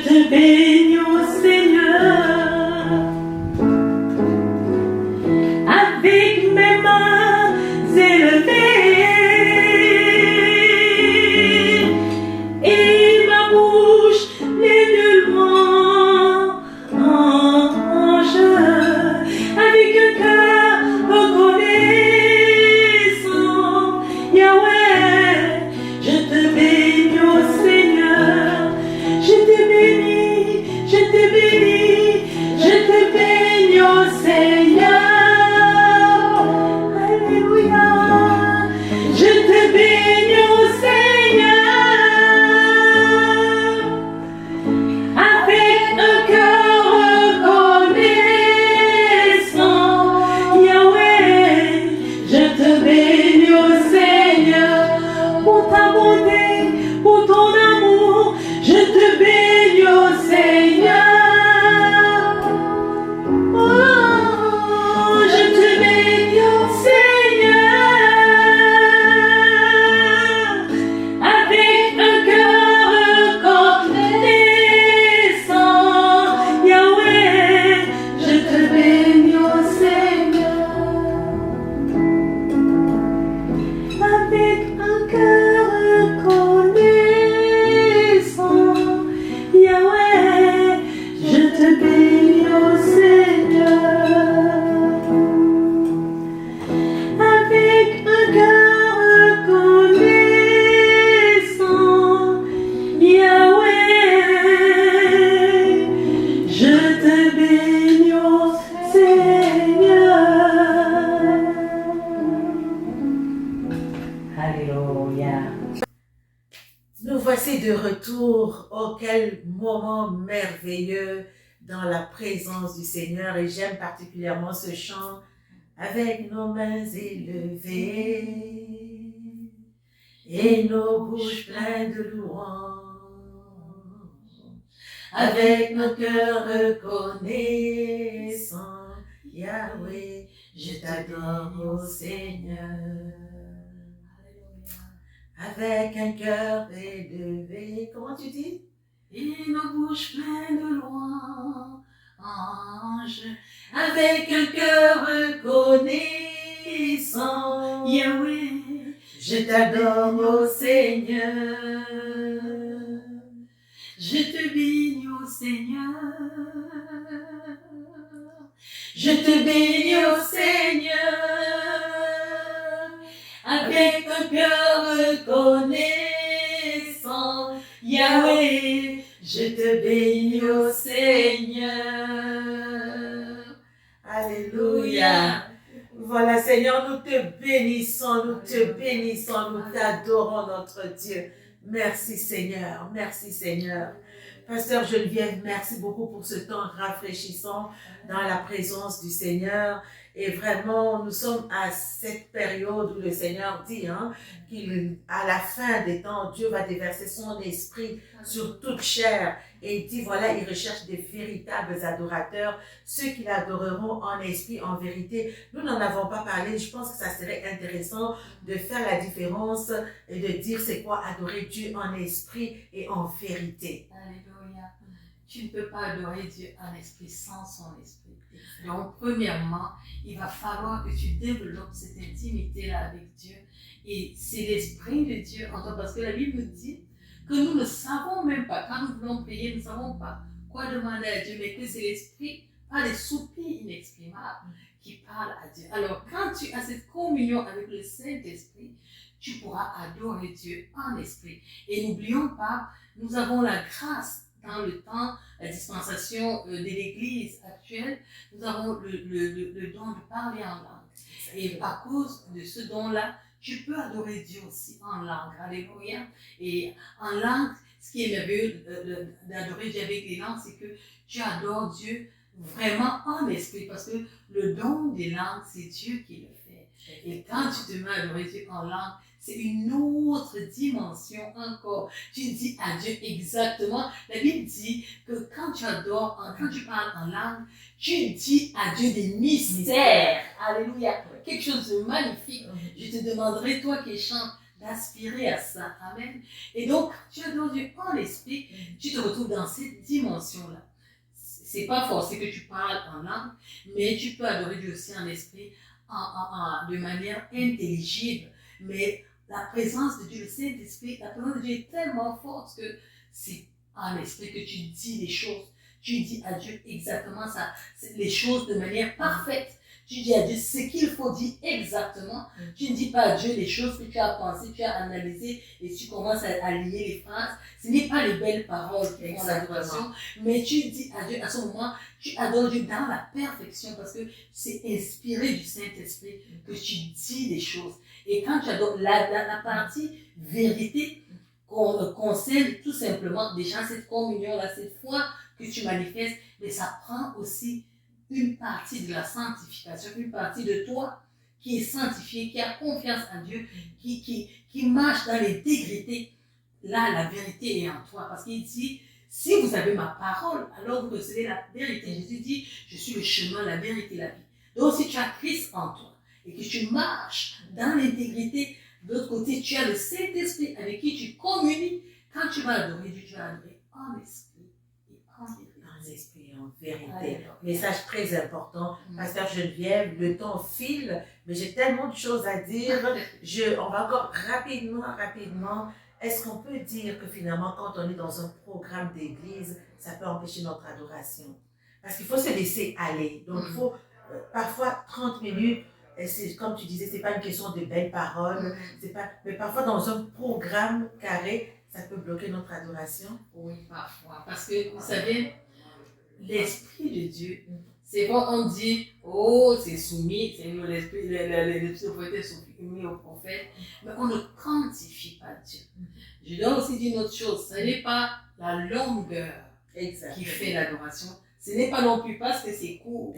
te bénis, ô Seigneur. Avec mes mains élevées et ma bouche pleine de louanges, avec un cœur reconnaissant, Yahweh, je te bénis, ô Seigneur. Je te bénis, je te bénis, je te bénis, ô Seigneur. Alléluia. Je te bénis, ô Seigneur. Avec un cœur reconnaissant, Yahweh, je te bénis, ô Seigneur, pour ta bonté, pour ton amour, je te bénis, ô Seigneur. Oh, je te bénis, ô Seigneur. Avec un cœur reconnaissant, Yahweh, je te bénis, ô Seigneur. Avec un cœur reconnaissant, Yahweh, je te bénis, ô Seigneur. Avec un cœur reconnaissant, Yahweh, je te bénis, ô Seigneur. Alléluia. Nous voici de retour. Oh, quel moment merveilleux dans la présence du Seigneur. Et j'aime particulièrement ce chant. Avec nos mains élevées et nos bouches pleines de louanges, avec nos cœurs reconnaissants, Yahweh, je t'adore, ô Seigneur. Avec un cœur élevé, comment tu dis? Et nos bouches pleines de louanges, avec un cœur reconnaissant, Yahweh, Je t'adore, ô Seigneur. je te bénis, ô Seigneur. Je te bénis, ô Seigneur. Avec un cœur reconnaissant, Yahweh, je te bénis, ô Seigneur. Alléluia. Voilà, Seigneur, nous te bénissons, nous t'adorons, notre Dieu. Merci, Seigneur. Merci, Seigneur. Pasteur Geneviève, merci beaucoup pour ce temps rafraîchissant dans la présence du Seigneur. Et vraiment, nous sommes à cette période où le Seigneur dit qu'à la fin des temps, Dieu va déverser son esprit sur toute chair. Et il dit, voilà, il recherche des véritables adorateurs, ceux qui l'adoreront en esprit, en vérité. Nous n'en avons pas parlé. Je pense que ça serait intéressant de faire la différence et de dire c'est quoi adorer Dieu en esprit et en vérité. Alléluia. Tu ne peux pas adorer Dieu en esprit sans son esprit. Donc, premièrement, il va falloir que tu développes cette intimité-là avec Dieu. Et c'est l'esprit de Dieu en toi. Parce que la Bible nous dit que nous ne savons même pas, quand nous voulons prier, nous ne savons pas quoi demander à Dieu, mais que c'est l'esprit, par les soupirs inexprimables, qui parle à Dieu. Alors, quand tu as cette communion avec le Saint-Esprit, tu pourras adorer Dieu en esprit. Et n'oublions pas, nous avons la grâce dans le temps, la dispensation de l'Église actuelle, nous avons le don de parler en langue. Et à cause de ce don-là, tu peux adorer Dieu aussi en langue. Alléluia. Et en langue, ce qui est merveilleux d'adorer Dieu avec les langues, c'est que tu adores Dieu vraiment en esprit. Parce que le don des langues, c'est Dieu qui le fait. Et quand tu te mets à adorer Dieu en langue, c'est une autre dimension encore. Tu dis à Dieu exactement. La Bible dit que quand tu adores, quand tu parles en langue, tu dis à Dieu des mystères. Alléluia. Quelque chose de magnifique. Je te demanderai, toi qui chantes, d'aspirer à ça. Amen. Et donc, tu adores Dieu en esprit, tu te retrouves dans cette dimension-là. C'est pas forcé que tu parles en langue, mais tu peux adorer Dieu aussi en esprit, de manière intelligible. Mais la présence de Dieu, le Saint-Esprit, la présence de Dieu est tellement forte que c'est en esprit que tu dis les choses. Tu dis à Dieu exactement ça, les choses de manière parfaite. Tu dis à Dieu ce qu'il faut dire exactement. Tu ne dis pas à Dieu les choses que tu as pensées, tu as analysées et tu commences à lier les phrases. Ce n'est pas les belles paroles qui font l'adoration, mais tu dis à Dieu, à ce moment, tu adores Dieu dans la perfection parce que c'est inspiré du Saint-Esprit que tu dis les choses. Et quand tu adores la partie vérité, concerne tout simplement déjà cette communion-là, cette foi que tu manifestes, mais ça prend aussi une partie de la sanctification, une partie de toi qui est sanctifié, qui a confiance en Dieu, qui marche dans l'intégrité. Là, la vérité est en toi. Parce qu'il dit, si vous avez ma parole, alors vous recevez la vérité. Jésus dit, je suis le chemin, la vérité, la vie. Donc, si tu as Christ en toi et que tu marches dans l'intégrité, de l'autre côté, tu as le Saint-Esprit avec qui tu communies. Quand tu vas adorer Dieu, tu vas adorer en esprit et en vérité. En esprit et en vérité. Message très important. Pasteur Geneviève, le temps file, mais j'ai tellement de choses à dire. On va encore rapidement. Est-ce qu'on peut dire que finalement, quand on est dans un programme d'église, ça peut empêcher notre adoration? Parce qu'il faut se laisser aller. Donc, il faut parfois 30 minutes. Et c'est, comme tu disais, c'est pas une question de belles paroles, mais parfois dans un programme carré, ça peut bloquer notre adoration. Oui, parfois. Parce que, vous savez, l'Esprit de Dieu, c'est quand on dit, oh, c'est soumis, c'est l'Esprit de prophète est soumis au prophète, mais on ne quantifie pas Dieu. Je dois aussi dire une autre chose, ce n'est pas la longueur qui fait l'adoration, ce n'est pas non plus parce que c'est court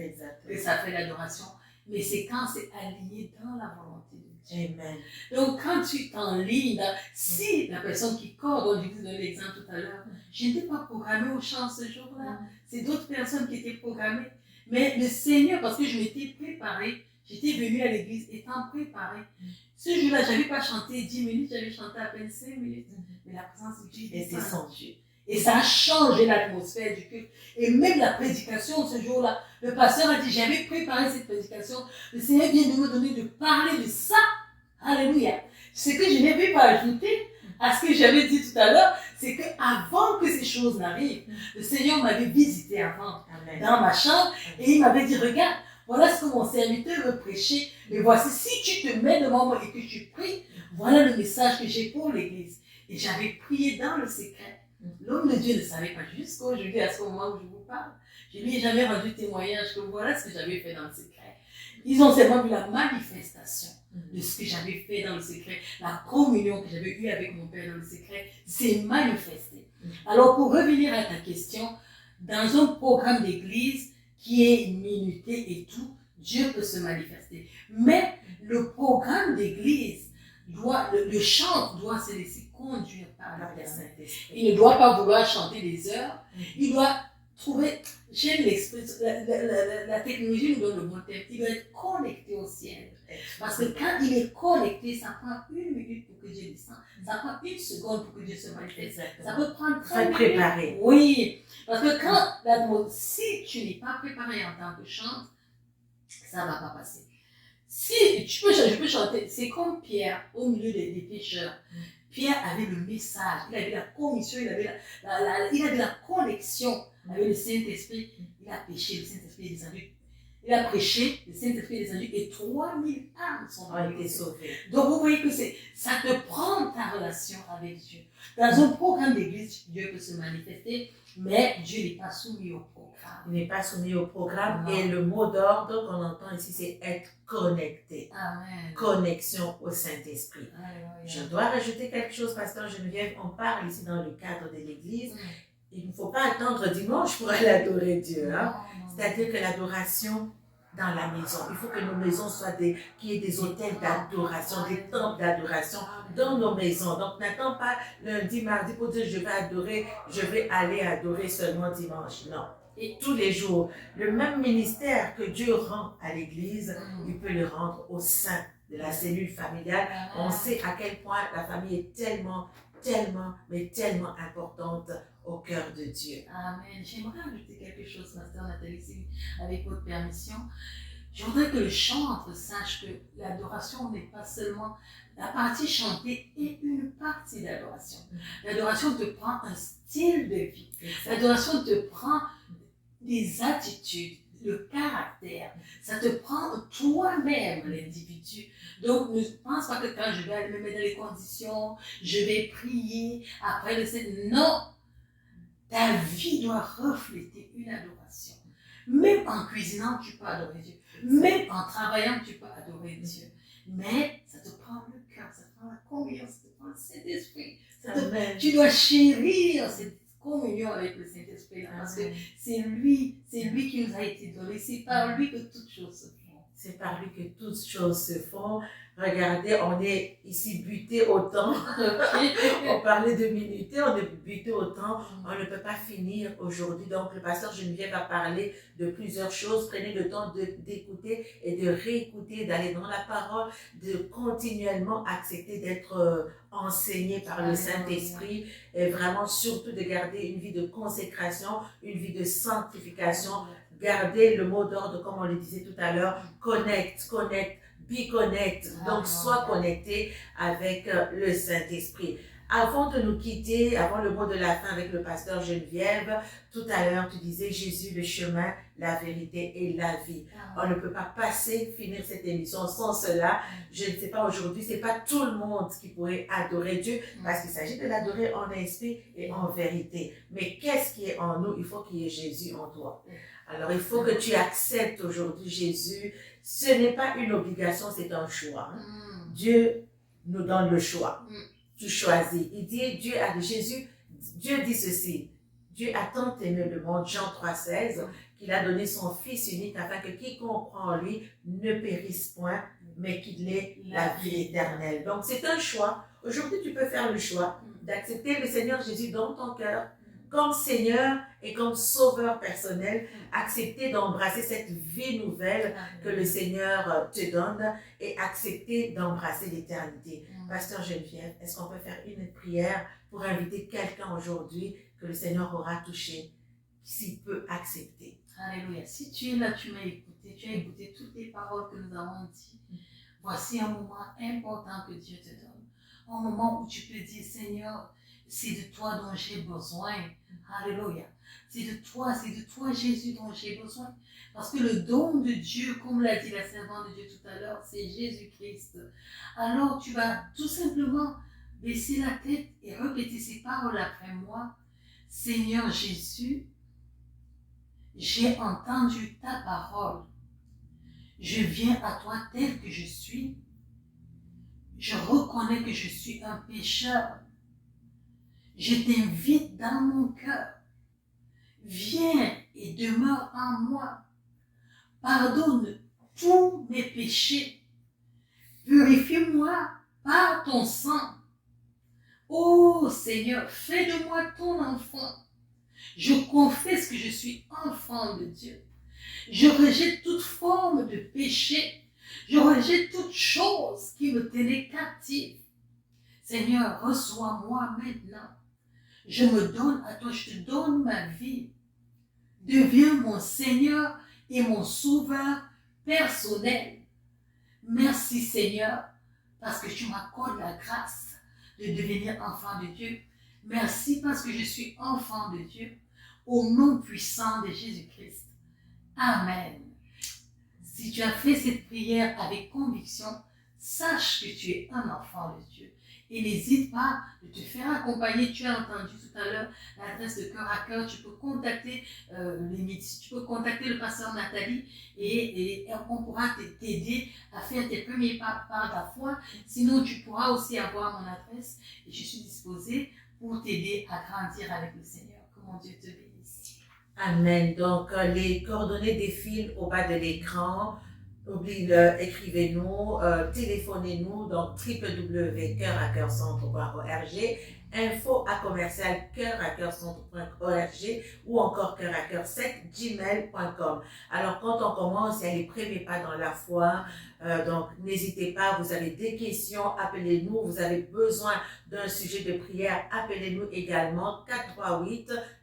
que ça fait l'adoration, mais c'est quand c'est aligné dans la volonté de Dieu. Amen. Donc, quand tu t'enlignes, si la personne qui coordonne, je vous donne l'exemple tout à l'heure, je n'étais pas programmée au chant ce jour-là, c'est d'autres personnes qui étaient programmées. Mais le Seigneur, parce que je m'étais préparée, j'étais venue à l'église étant préparée. Ce jour-là, je n'avais pas chanté 10 minutes, j'avais chanté à peine 5 minutes. Mais la présence de Dieu était descendue. Et ça a changé l'atmosphère du culte. Et même la prédication ce jour-là, le pasteur a dit, j'avais préparé cette prédication. Le Seigneur vient de me donner de parler de ça. Alléluia. Ce que je n'avais pas ajouté à ce que j'avais dit tout à l'heure, c'est qu'avant que ces choses n'arrivent, le Seigneur m'avait visité avant dans ma chambre et il m'avait dit, regarde, voilà ce que mon serviteur veut prêcher. Mais voici, si tu te mets devant moi et que tu pries, voilà le message que j'ai pour l'église. Et j'avais prié dans le secret. L'homme de Dieu ne savait pas jusqu'aujourd'hui, à ce moment où je vous parle. Je lui ai jamais rendu témoignage que voilà ce que j'avais fait dans le secret. Ils ont seulement vu la manifestation de ce que j'avais fait dans le secret. La communion que j'avais eue avec mon Père dans le secret s'est manifestée. Alors, pour revenir à ta question, dans un programme d'église qui est minuté et tout, Dieu peut se manifester. Mais le programme d'église le chant doit se laisser conduire par la personne. Il ne doit pas vouloir chanter des heures. Il doit trouver, j'aime l'expression, la technologie nous donne le bon terme, il doit être connecté au ciel. Parce que quand il est connecté, ça prend 1 minute pour que Dieu descende. Ça prend 1 seconde pour que Dieu se manifeste. Ça peut prendre 30 minutes. Préparé. Oui. Parce que si tu n'es pas préparé en tant que chante, ça ne va pas passer. Si je peux chanter, c'est comme Pierre au milieu des pécheurs. Pierre avait le message, il avait la commission, il avait la connexion avec le Saint-Esprit. Il a péché, le Saint-Esprit est descendu. Il a prêché, le Saint-Esprit est descendu et 3000 âmes ont été sauvées. Donc vous voyez que ça te prend ta relation avec Dieu. Dans un programme d'église, Dieu peut se manifester, mais Dieu n'est pas soumis au programme. Il n'est pas soumis au programme. Non. Et le mot d'ordre qu'on entend ici, c'est être connecté. Amen. Connexion au Saint-Esprit. Je dois rajouter quelque chose, Pasteur Geneviève. On parle ici dans le cadre de l'église. Il ne faut pas attendre dimanche pour aller adorer Dieu. Hein? C'est-à-dire que l'adoration dans la maison, il faut que nos maisons soient qu'il y ait des hôtels d'adoration, des temples d'adoration dans nos maisons. Donc n'attends pas lundi, mardi pour dire je vais aller adorer seulement dimanche. Non. Et tous les jours, le même ministère que Dieu rend à l'église, il peut le rendre au sein de la cellule familiale, on sait à quel point la famille est tellement, mais tellement importante au cœur de Dieu. Amen. J'aimerais ajouter quelque chose, Pasteur Nathalie, avec votre permission. Je voudrais que le chantre sache que l'adoration n'est pas seulement la partie chantée est une partie d'adoration. L'adoration te prend un style de vie. L'adoration te prend des attitudes, le caractère. Ça te prend toi-même, l'individu. Donc, ne pense pas que quand je vais aller me mettre dans les conditions, je vais prier après le Seigneur. Non! Ta vie doit refléter une adoration. Même en cuisinant, tu peux adorer Dieu. Même en travaillant, tu peux adorer Dieu. Mais ça te prend le cœur, ça te prend la communion, ça te prend le Saint-Esprit. Tu dois chérir cette communion avec le Saint-Esprit. Parce que c'est lui qui nous a été donné. C'est par lui que toutes choses se font. C'est par lui que toutes choses se font. Regardez, on est ici buté au temps. On parlait de minuter, on est buté au temps. On ne peut pas finir aujourd'hui. Donc, le pasteur Geneviève a parlé de plusieurs choses. Prenez le temps d'écouter et de réécouter, d'aller dans la parole, de continuellement accepter d'être enseigné par le Saint-Esprit et vraiment surtout de garder une vie de consécration, une vie de sanctification. Garder le mot d'ordre, comme on le disait tout à l'heure, connect, be connect, donc sois connecté avec le Saint-Esprit. Avant de nous quitter, avant le mot de la fin avec le pasteur Geneviève, tout à l'heure tu disais Jésus, le chemin, la vérité et la vie. On ne peut pas finir cette émission sans cela. Je ne sais pas aujourd'hui, c'est pas tout le monde qui pourrait adorer Dieu parce qu'il s'agit de l'adorer en esprit et en vérité. Mais qu'est-ce qui est en nous? Il faut qu'il y ait Jésus en toi. Alors, il faut que tu acceptes aujourd'hui Jésus. Ce n'est pas une obligation, c'est un choix. Dieu nous donne le choix. Tu choisis. Il dit, Dieu dit ceci. Dieu a tant aimé le monde, Jean 3,16, qu'il a donné son Fils unique afin que quiconque croit en lui ne périsse point, mais qu'il ait la vie éternelle. Donc, c'est un choix. Aujourd'hui, tu peux faire le choix d'accepter le Seigneur Jésus dans ton cœur comme Seigneur et comme Sauveur personnel, accepter d'embrasser cette vie nouvelle que le Seigneur te donne et accepter d'embrasser l'éternité. Pasteur Geneviève, est-ce qu'on peut faire une prière pour inviter quelqu'un aujourd'hui que le Seigneur aura touché, s'il peut accepter? Alléluia. Si tu es là, tu m'as écouté, tu as écouté toutes les paroles que nous avons dites. Voici un moment important que Dieu te donne. Un moment où tu peux dire, Seigneur, c'est de toi dont j'ai besoin. Alléluia. C'est de toi Jésus dont j'ai besoin. Parce que le don de Dieu, comme l'a dit la servante de Dieu tout à l'heure, c'est Jésus-Christ. Alors tu vas tout simplement baisser la tête et répéter ces paroles après moi. Seigneur Jésus, j'ai entendu ta parole. Je viens à toi tel que je suis. Je reconnais que je suis un pécheur. Je t'invite dans mon cœur. Viens et demeure en moi. Pardonne tous mes péchés. Purifie-moi par ton sang. Ô Seigneur, fais de moi ton enfant. Je confesse que je suis enfant de Dieu. Je rejette toute forme de péché. Je rejette toute chose qui me tenait captive. Seigneur, reçois-moi maintenant. Je me donne à toi, je te donne ma vie. Deviens mon Seigneur et mon Sauveur personnel. Merci Seigneur, parce que tu m'accordes la grâce de devenir enfant de Dieu. Merci parce que je suis enfant de Dieu. Au nom puissant de Jésus-Christ. Amen. Si tu as fait cette prière avec conviction, sache que tu es un enfant de Dieu. Et n'hésite pas de te faire accompagner. Tu as entendu tout à l'heure l'adresse de Cœur à Cœur. Tu peux contacter le pasteur Nathalie et on pourra t'aider à faire tes premiers pas par la foi. Sinon, tu pourras aussi avoir mon adresse et je suis disposée pour t'aider à grandir avec le Seigneur. Que mon Dieu te bénisse. Amen. Donc, les coordonnées défilent au bas de l'écran. Écrivez-nous, téléphonez-nous, donc www.coeuraccoeurcentre.org info@cœur-à-cœur-centre.org ou encore cœur-à-cœur7gmail.com. Alors, quand on commence, il y a les premiers pas dans la foi. Donc, n'hésitez pas, vous avez des questions, appelez-nous. Vous avez besoin d'un sujet de prière, appelez-nous également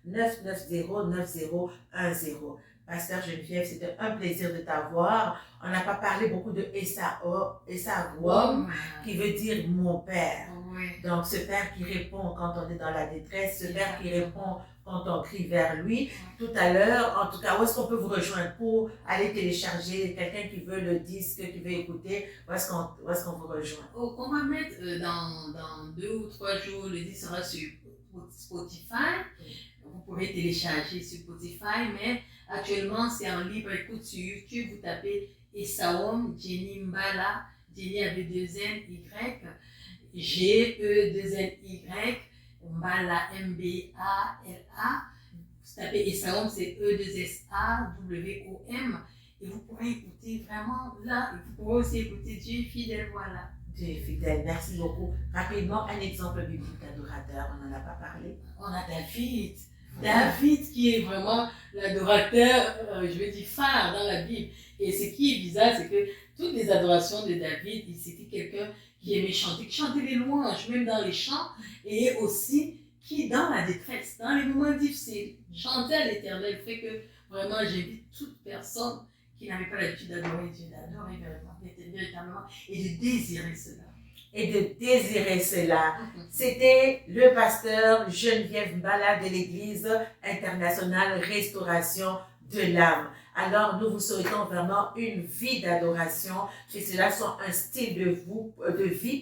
438-990-9010. Pasteur Geneviève, c'était un plaisir de t'avoir. On n'a pas parlé beaucoup de Esaouam, qui veut dire mon père. Oui. Donc, ce père qui répond quand on est dans la détresse, ce père qui répond quand on crie vers lui. Tout à l'heure, en tout cas, où est-ce qu'on peut vous rejoindre pour aller télécharger, quelqu'un qui veut le disque, qui veut écouter, où est-ce qu'on vous rejoint? On va mettre dans 2 ou 3 jours, le disque sera sur Spotify. Vous pourrez télécharger sur Spotify, mais actuellement, c'est en libre écoute sur YouTube. Vous tapez Esaouam, Jenny Mbala, Jenny avec 2 N, Y, G-E-2-N-Y, Mbala, M-B-A-L-A. Vous tapez Esaouam, c'est E-2-S-A-W-O-M. Et vous pourrez écouter vraiment là. Et vous pourrez aussi écouter Dieu fidèle, voilà. Dieu est fidèle, merci beaucoup. Rapidement, un exemple biblique d'adorateur, on n'en a pas parlé. On a David. David qui est vraiment l'adorateur, je veux dire, phare dans la Bible. Et ce qui est bizarre, c'est que toutes les adorations de David, c'était quelqu'un qui aimait chanter, qui chantait les louanges, même dans les chants, et aussi qui, dans la détresse, dans les moments difficiles, chantait à l'Éternel. Fait que vraiment, j'invite toute personne qui n'avait pas l'habitude d'adorer Dieu, d'adorer véritablement, et de désirer cela. C'était le pasteur Geneviève Mbala de l'Église internationale Restauration de l'âme. Alors, nous vous souhaitons vraiment une vie d'adoration, que cela soit un style de vie,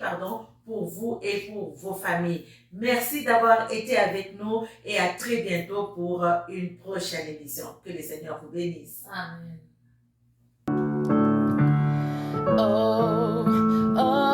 pour vous et pour vos familles. Merci d'avoir été avec nous et à très bientôt pour une prochaine émission. Que le Seigneur vous bénisse. Amen. Oh, oh.